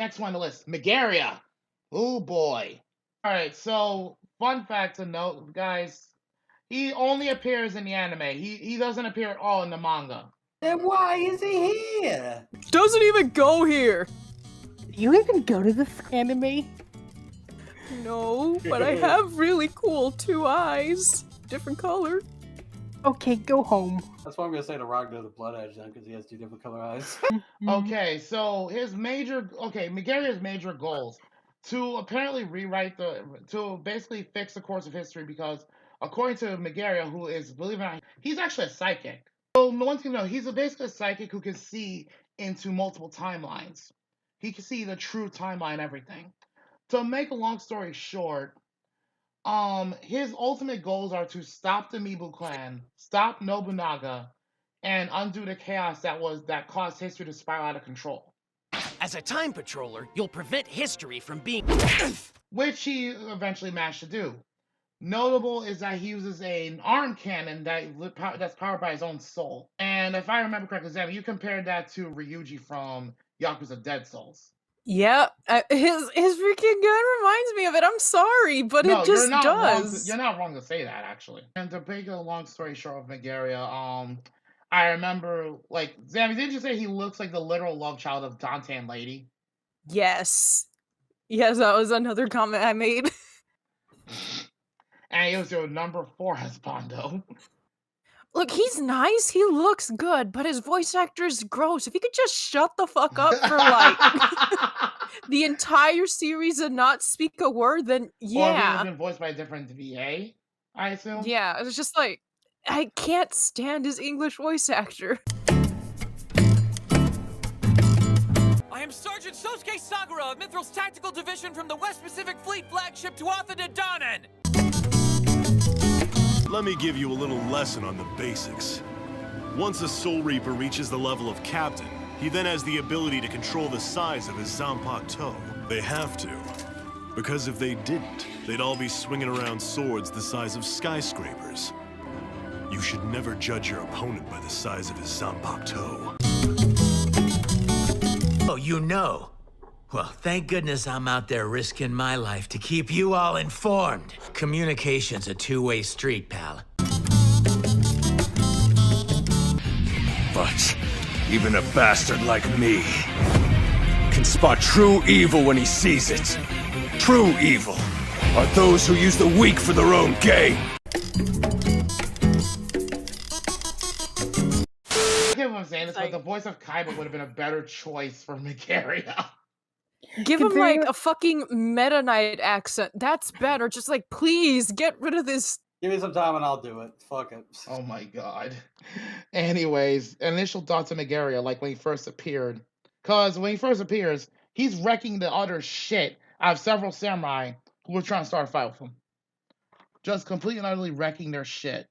next one on the list, Megaria. Oh boy. All right, so fun fact to note, guys, he only appears in the anime. He doesn't appear at all in the manga. Then why is he here? Doesn't even go here. Do you even go to this anime? No, but I have really cool 2 eyes. Different color. Okay, go home. That's why I'm gonna say the Rock does the Blood Edge then, because he has 2 different color eyes. Okay, so Megaria's major goals to apparently to basically fix the course of history, because according to Megaria, who is, believe it or not, he's actually a psychic. So the one thing to know, he's basically a psychic who can see into multiple timelines. He can see the true timeline and everything. To make a long story short, his ultimate goals are to stop the Mibu clan, stop Nobunaga, and undo the chaos that caused history to spiral out of control. As a time patroller, you'll prevent history from being... Which he eventually managed to do. Notable is that he uses an arm cannon that's powered by his own soul. And if I remember correctly, Zam, you compared that to Ryuji from Yakuza Dead Souls. Yeah, his freaking gun reminds me of it. I'm sorry, but No, it just does. You're not wrong to say that, actually. And to make a long story short of Megaria, I remember, like, Zammy, didn't you say he looks like the literal love child of Dante and Lady? Yes. Yes, that was another comment I made. And he was your number 4 husbando. Look, he's nice, he looks good, but his voice actor is gross. If he could just shut the fuck up for, like, the entire series and not speak a word, then yeah. Or if he was been voiced by a different VA, I assume? Yeah, it's just like, I can't stand his English voice actor. I am Sergeant Sosuke Sagura of Mithral's Tactical Division from the West Pacific Fleet flagship Tuatha De Danann. Let me give you a little lesson on the basics. Once a Soul Reaper reaches the level of captain, he then has the ability to control the size of his Zanpakuto toe. They have to. Because if they didn't, they'd all be swinging around swords the size of skyscrapers. You should never judge your opponent by the size of his Zanpakuto. Oh, you know. Well, thank goodness I'm out there risking my life to keep you all informed. Communication's a two-way street, pal. But even a bastard like me can spot true evil when he sees it. True evil are those who use the weak for their own gain. I get what I'm saying, but the voice of Kaiba would have been a better choice for Megaria. Give him, like, a fucking Meta Knight accent. That's better. Just, like, please, get rid of this. Give me some time and I'll do it. Fuck it. Oh my god. Anyways, initial thoughts of Megaria, like when he first appeared. Because when he first appears, he's wrecking the utter shit out of several samurai who were trying to start a fight with him. Just completely and utterly wrecking their shit.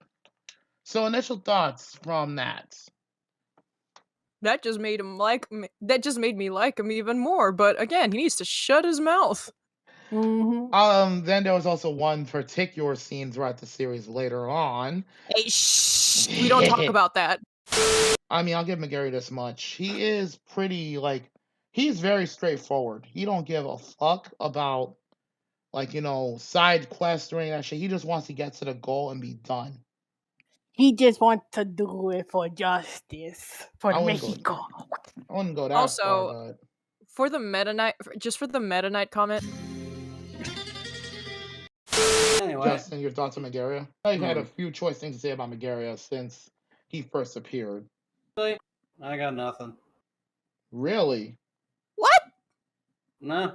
So initial thoughts from that. That just made him like me. That just made me like him even more. But again, he needs to shut his mouth. Mm-hmm. Then there was also one particular scene throughout the series later on. Hey, shh! We don't talk about that. I mean, I'll give Megaria this much. He is pretty, like, he's very straightforward. He don't give a fuck about, like, you know, side quests or any of that shit. He just wants to get to the goal and be done. He just wants to do it for justice. For Mexico. I wouldn't go that also, far, but... for the Meta Knight, just for the Meta Knight comment. Anyway. Justin, your thoughts on Megaria? I've had a few choice things to say about Megaria since he first appeared. Really? I got nothing. Really? What? Nah,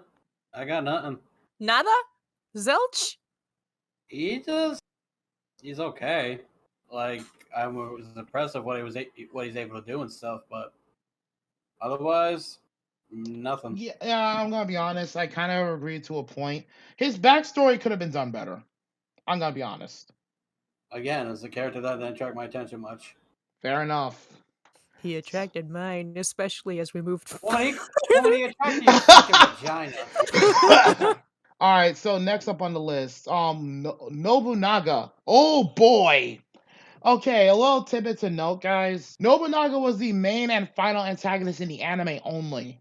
I got nothing. Nada? Zelch? He's okay. Like, I was impressed with what he's able to do and stuff, but otherwise, nothing. Yeah, I'm gonna be honest. I kind of agree to a point. His backstory could have been done better. I'm gonna be honest. Again, it's a character that didn't attract my attention much. Fair enough. He attracted mine, especially as we moved. When he attracted your fucking vagina. All right, so next up on the list, Nobunaga. Oh boy. Okay, a little tidbit to note, guys. Nobunaga was the main and final antagonist in the anime only.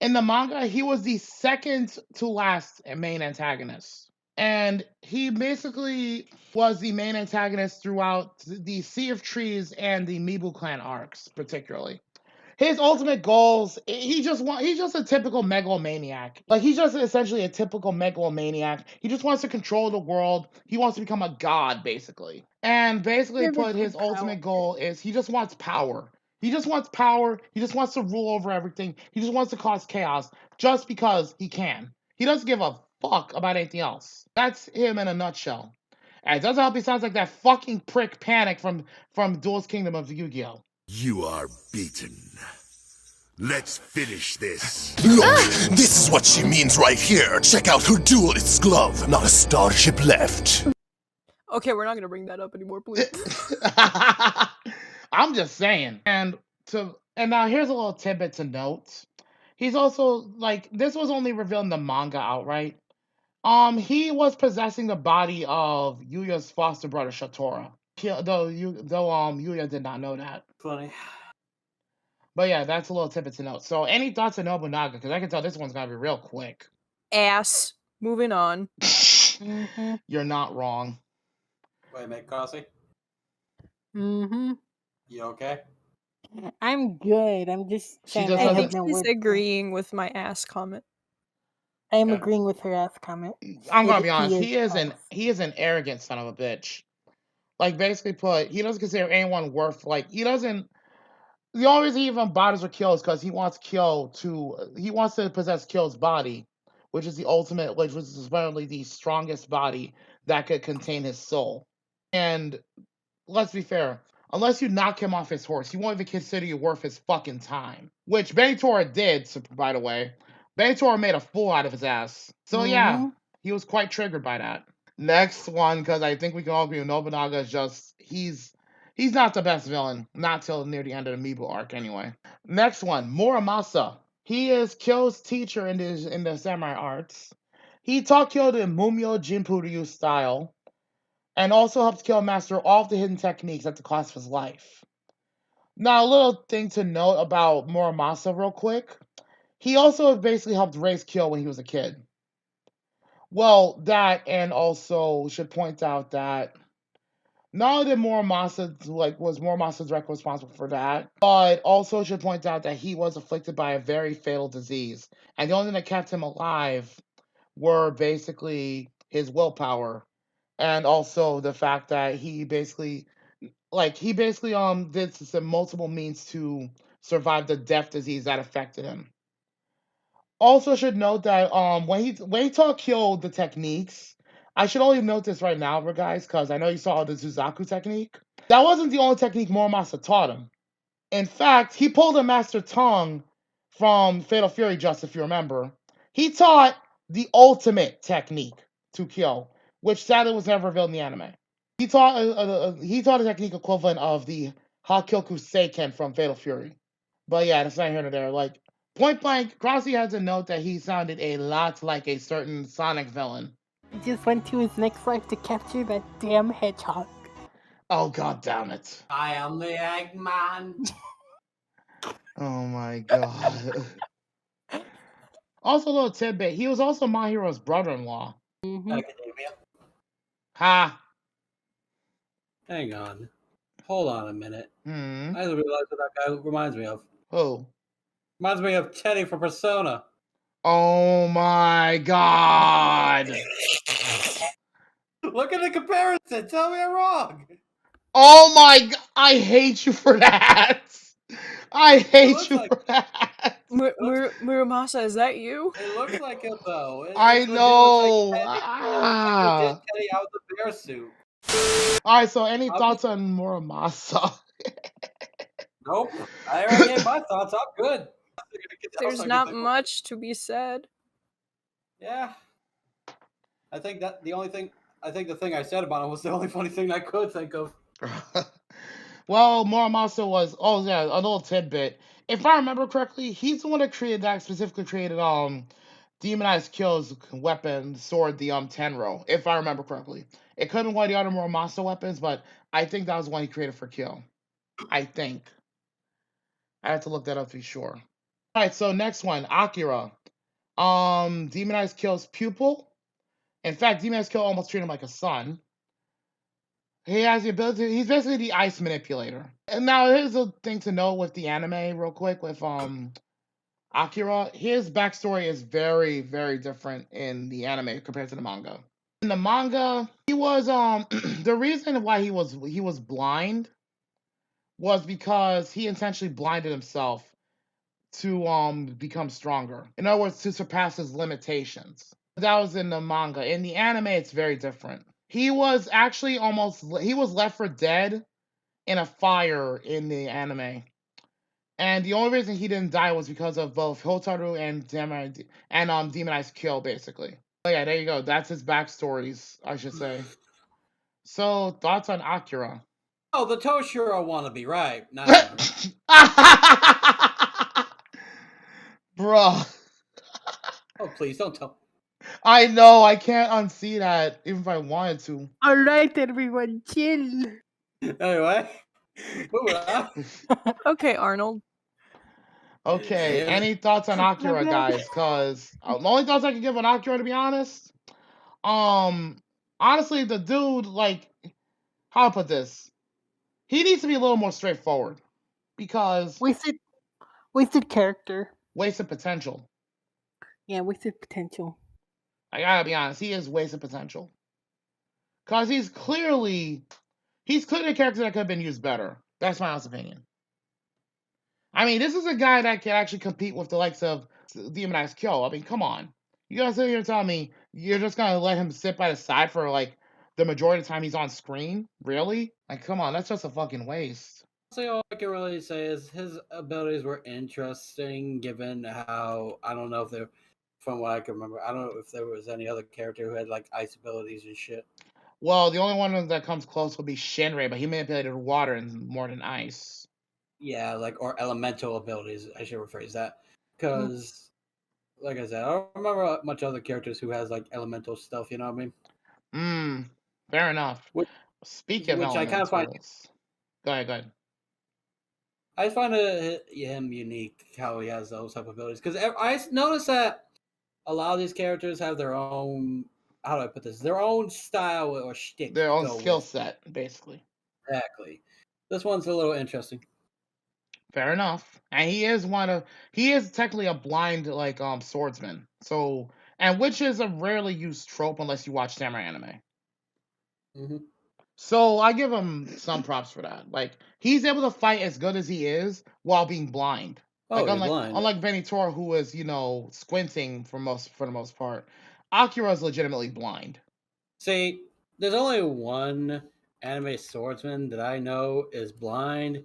In the manga, he was the second to last main antagonist. And he basically was the main antagonist throughout the Sea of Trees and the Mibu Clan arcs, particularly. His ultimate goals, he's just a typical megalomaniac. Like, he's just essentially a typical megalomaniac. He just wants to control the world. He wants to become a god, basically. And basically put his ultimate goal is he just wants power. He just wants power. He just wants to rule over everything. He just wants to cause chaos just because he can. He doesn't give a fuck about anything else. That's him in a nutshell. And it doesn't help he sounds like that fucking prick Panic from Duelist Kingdom of Yu-Gi-Oh! You are beaten. Let's finish this. Look, this is what she means right here. Check out her duelist's glove. Not a starship left. Okay, we're not gonna bring that up anymore, please. I'm just saying. And now here's a little tidbit to note. He's also like, this was only revealed in the manga outright. He was possessing the body of Yuya's foster brother Shatora. Though Yuya did not know that. Funny. But yeah, that's a little tidbit to note. So any thoughts on Nobunaga? Because I can tell this one's gonna be real quick. Ass. Moving on. You're not wrong. Wait a minute, Crossy. Mm-hmm. You okay? I'm good. I'm just saying I I have think no he's words. agreeing with my ass comment. I am agreeing with her ass comment. I'm gonna It be honest. He is false. an arrogant son of a bitch. Like, basically put, he doesn't consider anyone worth, like, he doesn't. The only reason he even bothers with Kyo is because he wants to possess Kyo's body, which is the ultimate, which was apparently the strongest body that could contain his soul. And let's be fair, unless you knock him off his horse, he won't even consider you worth his fucking time. Which Benitora did, by the way. Benitora made a fool out of his ass. So yeah, he was quite triggered by that. Next one, because I think we can all agree with Nobunaga is just, he's not the best villain. Not till near the end of the Mibu arc, anyway. Next one, Muramasa. He is Kyo's teacher in the samurai arts. He taught Kyo the Mumyo Jinpu Ryu style, and also helped Kyo master all of the hidden techniques at the cost of his life. Now, a little thing to note about Muramasa real quick. He also basically helped raise Kyo when he was a kid. Well, that, and also should point out that not only did was Muramasa directly responsible for that, but also should point out that he was afflicted by a very fatal disease. And the only thing that kept him alive were basically his willpower, and also the fact that he basically did some multiple means to survive the death disease that affected him. Also should note that when he taught Kyo the techniques, I should only note this right now, guys, because I know you saw the Suzaku technique. That wasn't the only technique Muramasa taught him. In fact, he pulled a Master Tongue from Fatal Fury, just if you remember. He taught the ultimate technique to Kyo, which sadly was never revealed in the anime. He taught a technique equivalent of the Hakyoku Seiken from Fatal Fury. But yeah, that's not here nor there. Like, point blank, Crossy has a note that he sounded a lot like a certain Sonic villain. He just went to his next life to capture that damn hedgehog. Oh, god damn it. I am the Eggman. Oh my god. Also, a little tidbit, he was also Mahiro's brother-in-law. Academia. Ha! Hang on. Hold on a minute. I just realized what that guy reminds me of. Who? Reminds me of Teddy from Persona. Oh my god! Look at the comparison. Tell me I'm wrong. Oh my god! I hate you for that! I hate you for that! Muramasa, is that you? It looks like it, though. I know! It's legit Teddy out of the bear suit. Alright, so any thoughts on Muramasa? Nope. I already gave my thoughts. I'm good. There's not much to be said. Yeah. I think the thing I said about him was the only funny thing I could think of. Well, Muramasa was, a little tidbit. If I remember correctly, he's the one that specifically created Demonized Kyo's weapon, sword, the Tenro, if I remember correctly. It could have been one of the other Muramasa weapons, but I think that was the one he created for Kyo. I think. I have to look that up to be sure. Alright, so next one, Akira. Demonized Kyo's pupil. In fact, Demonized Kyo almost treated him like a son. He has the ability, he's basically the ice manipulator. And now here's a thing to know with the anime real quick with Akira. His backstory is very, very different in the anime compared to the manga. In the manga, he was the reason why he was blind was because he intentionally blinded himself to become stronger. In other words, to surpass his limitations. That was in the manga. In the anime, it's very different. He was actually he was left for dead in a fire in the anime. And the only reason he didn't die was because of both Hotaru and Demonized Kyo, basically. Oh yeah, there you go. That's his backstories, I should say. So, thoughts on Akira? Oh, the Toshiro wannabe, right? No. Bruh. Oh, please don't tell. I know, I can't unsee that, even if I wanted to. Alright, everyone, chill. Anyway. Okay, Arnold. Okay, Yeah. any thoughts on Akira, guys? Because the only thoughts I can give on Akira, to be honest, honestly, the dude, like, how to put this? He needs to be a little more straightforward because wasted character. Wasted potential. Yeah, wasted potential. I gotta be honest, he is wasted potential. Cause he's clearly a character that could have been used better. That's my honest opinion. I mean, this is a guy that can actually compete with the likes of Demonized Kyo. I mean, come on. You guys sit here and tell me you're just gonna let him sit by the side for like the majority of the time he's on screen? Really? Like, come on, that's just a fucking waste. So all I can really say is his abilities were interesting, given how I don't know if they're, from what I can remember, I don't know if there was any other character who had like ice abilities and shit. Well, the only one that comes close would be Shinrei, but he manipulated water and more than ice. Yeah, like, or elemental abilities, I should rephrase that. Because, like I said, I don't remember much other characters who has like elemental stuff, you know what I mean? Fair enough. Speaking of which I kind of find. Go ahead. I find him unique how he has those type of abilities, because I noticed that a lot of these characters have their own, how do I put this, their own style or shtick, their own skill set, basically. Exactly. This one's a little interesting. Fair enough. And he is technically a blind like swordsman. So, and which is a rarely used trope unless you watch samurai anime. Mm-hmm. So I give him some props for that. Like, he's able to fight as good as he is while being blind. Like, unlike Benitor, who is, squinting for the most part, Akira is legitimately blind. See, there's only one anime swordsman that I know is blind,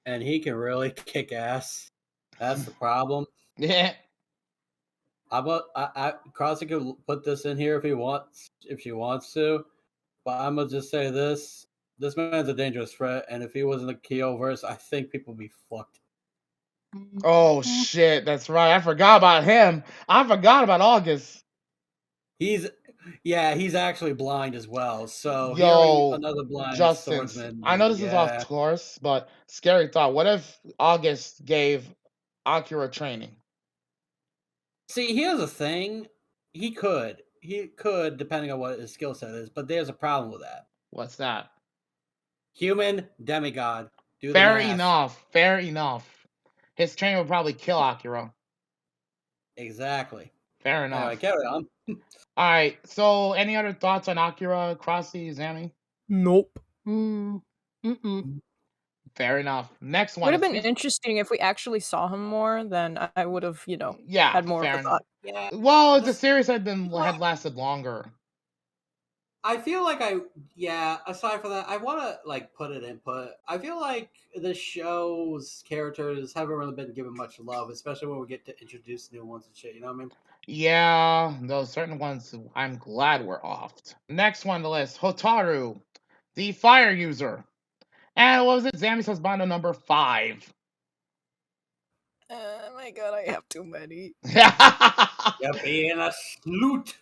and he can really kick ass. That's the problem. Yeah. Crossy could put this in here if she wants to. But I'm gonna just say this: this man's a dangerous threat, and if he was in the Kyoverse, I think people would be fucked. Oh shit, that's right. I forgot about him. I forgot about August. He's actually blind as well. So another blind Justin, swordsman. I know this is off course, but scary thought. What if August gave Akira training? See, here's the thing: he could, depending on what his skill set is. But there's a problem with that. What's that? Human demigod. Fair enough. His training would probably kill Akira. Exactly. Fair enough. Anyway, carry on. All right. So, any other thoughts on Akira, Crossy, Zami? Nope. Fair enough. Next one. Would have been interesting if we actually saw him more. Then I would have, had more of a thought. Yeah. Well, the series had lasted longer. I feel like aside from that, I want to put it input. I feel like the show's characters haven't really been given much love, especially when we get to introduce new ones and shit, you know what I mean? Yeah, those certain ones I'm glad were offed. Next one on the list, Hotaru, the fire user. And what was it? Zami's husband number 5. Oh my god, I have too many. You're being a snoot.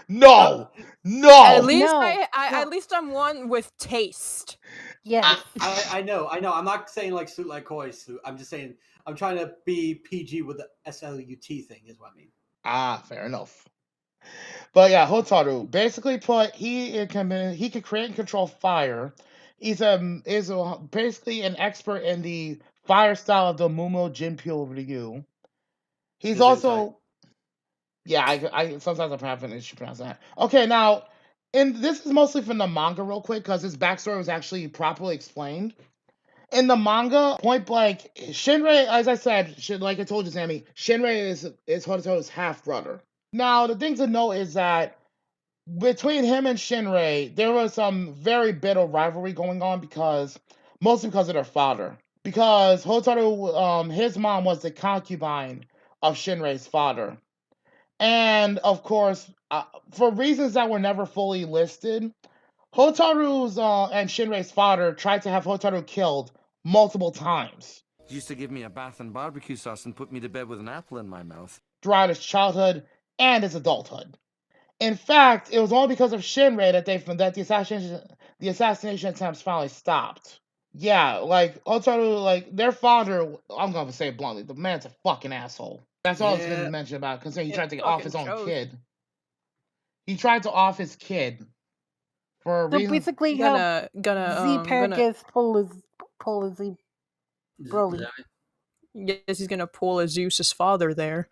No. At least I'm one with taste. Yes. I know. I'm not saying like suit like koi suit. I'm just saying I'm trying to be PG with the SLUT thing, is what I mean. Ah, fair enough. But yeah, Hotaru basically put he can create and control fire. Basically an expert in the fire style of the Mumo Jinpyo Ryu. He's also yeah, I sometimes I have an issue pronouncing that. Okay, now, and this is mostly from the manga, real quick, because his backstory was actually properly explained. In the manga, point blank, Shinrei, as I said, like I told you, Sammy, Shinrei is Hotaru's half brother. Now, the thing to note is that between him and Shinrei, there was some very bitter rivalry going on mostly because of their father. Because Hotaru, his mom was the concubine of Shinrei's father. And of course, for reasons that were never fully listed, Hotaru's and Shinrei's father tried to have Hotaru killed multiple times. He used to give me a bath in barbecue sauce and put me to bed with an apple in my mouth. Throughout his childhood and his adulthood. In fact, it was only because of Shinrei that the assassination attempts finally stopped. Yeah, like Hotaru, like their father. I'm gonna say it bluntly, the man's a fucking asshole. That's all I was gonna mention about it, considering he tried to get off his own kid. He tried to off his kid for a So reason. basically, how Z-Paracus pull his Broly. Yes, he's gonna pull a Zeus's father there.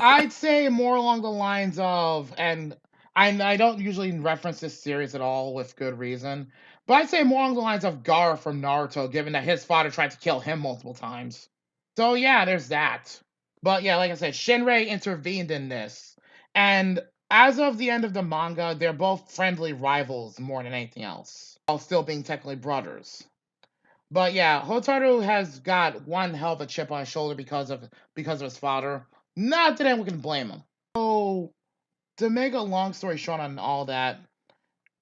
I'd say more along the lines of, and I don't usually reference this series at all with good reason, but I'd say more along the lines of Gaara from Naruto, given that his father tried to kill him multiple times. So yeah, there's that. But yeah, like I said, Shinrei intervened in this, and as of the end of the manga, they're both friendly rivals more than anything else, while still being technically brothers. But yeah, Hotaru has got one hell of a chip on his shoulder because of his father. Not that anyone can blame him. So to make a long story short on all that,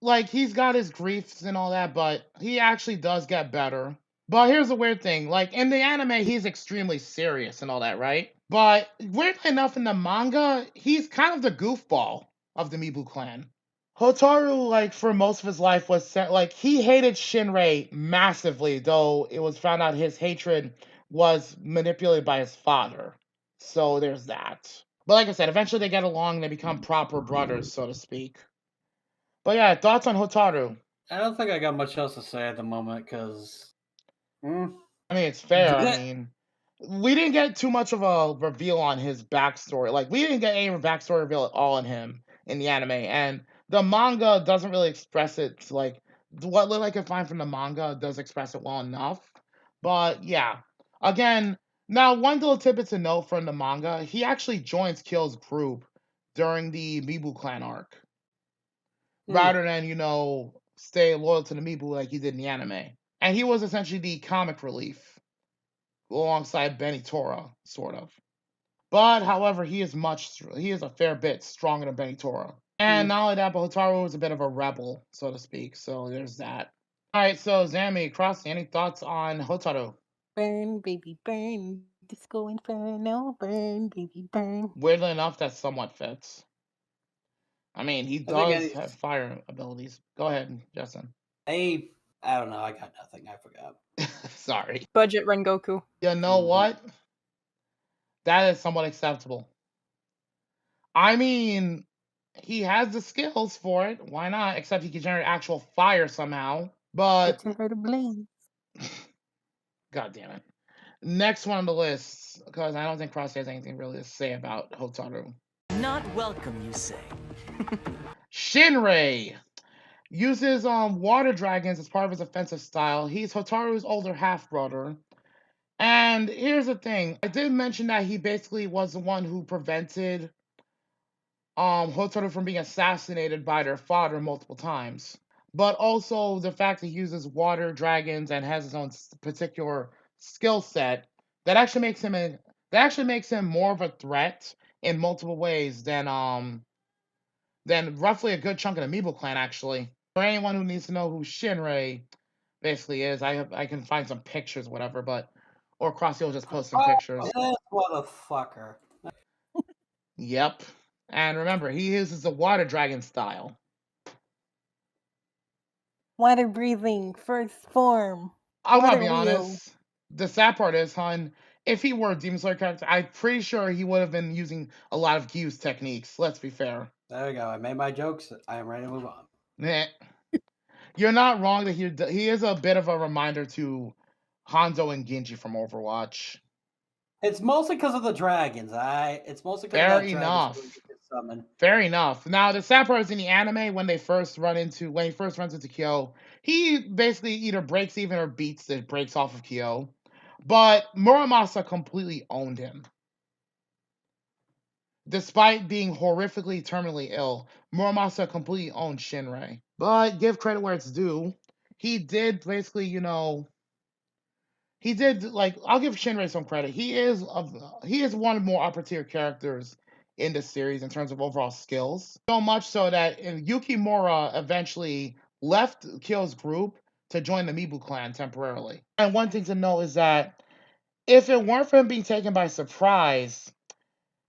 like he's got his griefs and all that, but he actually does get better. But here's the weird thing, like in the anime, he's extremely serious and all that, right? But weirdly enough, in the manga, he's kind of the goofball of the Mibu clan. Hotaru, like for most of his life, he hated Shinrei massively, though it was found out his hatred was manipulated by his father. So there's that. But like I said, eventually they get along and they become proper brothers, so to speak. But yeah, thoughts on Hotaru? I don't think I got much else to say at the moment because. I mean, it's fair. I mean, we didn't get too much of a reveal on his backstory. Like, we didn't get any backstory reveal at all on him in the anime, and the manga doesn't really express it. Like, what little I can find from the manga does express it well enough. But yeah, again, now one little tidbit to note from the manga: he actually joins Kyo's group during the Mibu clan arc, rather than stay loyal to the Mibu like he did in the anime. And he was essentially the comic relief alongside Benitora, sort of. But however, he is a fair bit stronger than Benitora. And not only that, but Hotaru is a bit of a rebel, so to speak. So there's that. Alright, so Zami, Crossy, any thoughts on Hotaru? Burn, baby, burn. Disco Inferno, burn, baby, burn. Weirdly enough, that somewhat fits. I mean, he does have fire abilities. Go ahead, Justin. I don't know. I got nothing. I forgot. Sorry. Budget Rengoku. You know what? That is somewhat acceptable. I mean, he has the skills for it. Why not? Except he can generate actual fire somehow. But It's her to blame. God damn it. Next one on the list, because I don't think Crossy has anything really to say about Hotaru. Not welcome, you say. Shinrei uses water dragons as part of his offensive style. He's Hotaru's older half-brother. And here's the thing. I did mention that he basically was the one who prevented Hotaru from being assassinated by their father multiple times. But also the fact that he uses water dragons and has his own particular skill set that actually makes him more of a threat in multiple ways than roughly a good chunk of the Amiibo clan, actually. For anyone who needs to know who Shinrei basically is, I can find some pictures, whatever, or Crossy will just post some pictures. What a fucker. Yep. And remember, he uses the water dragon style. Water breathing, first form. I'm gonna be honest. The sad part is, hon, if he were a Demon Slayer character, I'm pretty sure he would have been using a lot of Gyu's techniques. Let's be fair. There we go. I made my jokes. I am ready to move on. Meh. You're not wrong that he is a bit of a reminder to Hanzo and Genji from Overwatch. It's mostly because of the dragons. It's mostly because Fair of that enough. summon. Fair enough. Now the sad part is in the anime when he first runs into Kyo, he basically either breaks even or breaks off of Kyo. But Muramasa completely owned him. Despite being horrifically terminally ill, Muramasa completely owned Shinrei. But give credit where it's due. He did basically, I'll give Shinrei some credit. He is one of the more upper tier characters in the series in terms of overall skills. So much so that Yukimura eventually left Kyo's group to join the Mibu clan temporarily. And one thing to note is that if it weren't for him being taken by surprise,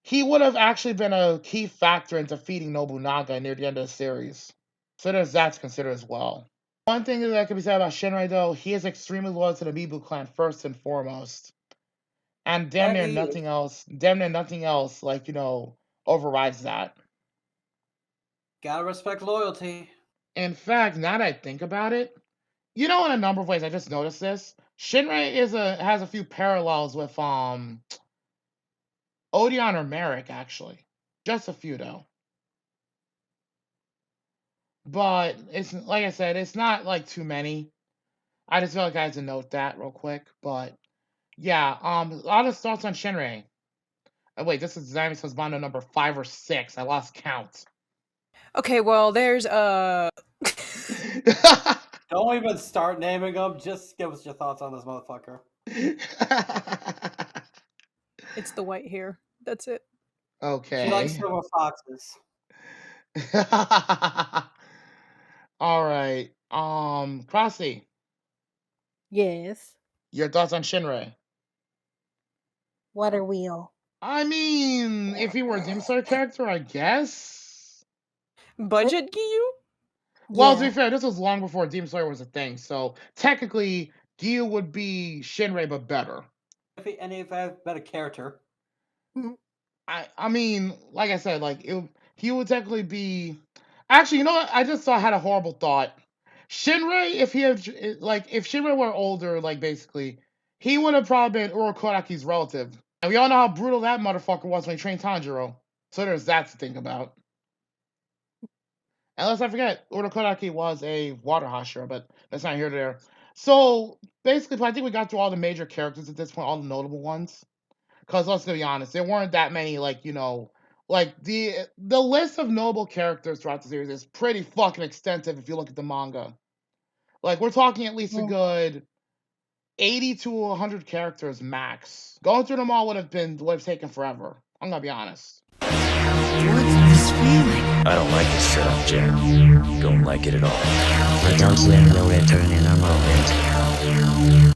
he would have actually been a key factor in defeating Nobunaga near the end of the series. So there's that to consider as well. One thing that can be said about Shinrei, though, he is extremely loyal to the Mibu clan first and foremost. And damn near nothing else, overrides that. Gotta respect loyalty. In fact, now that I think about it, in a number of ways, I just noticed this. Shinrei has a few parallels with Odeon or Merrick, actually. Just a few, though. But it's like I said, it's not like too many. I just feel like I had to note that real quick. But yeah, a lot of thoughts on Shinrei. Oh, wait, this is Zami's Husbando number 5 or 6. I lost count. Okay, well, there's Don't even start naming them. Just give us your thoughts on this motherfucker. It's the white hair. That's it. Okay. She likes silver foxes. All right. Crossy. Yes. Your thoughts on Shinrei? What are we on? I mean, if he were a Demon Slayer character, I guess. Budget Gyu? Well, to be fair, this was long before Demon Slayer was a thing, so technically, Gyu would be Shinrei, but better. If I have a better character. I mean, like I said, he would technically be. Actually, you know what? I just had a horrible thought. Shinrei, if Shinrei were older, basically, he would have probably been Urokodaki's relative. And we all know how brutal that motherfucker was when he trained Tanjiro. So there's that to think about. And let's not forget, Urokodaki was a water Hashira, but that's not here or there. So basically, I think we got through all the major characters at this point, all the notable ones. Because let's be honest, there weren't that many, the list of notable characters throughout the series is pretty fucking extensive if you look at the manga. We're talking at least a good 80 to 100 characters max. Going through them all would have taken forever. I'm gonna be honest. What's this feeling? I don't like this setup, Jack. Don't like it at all. The Dumpling will return in a moment.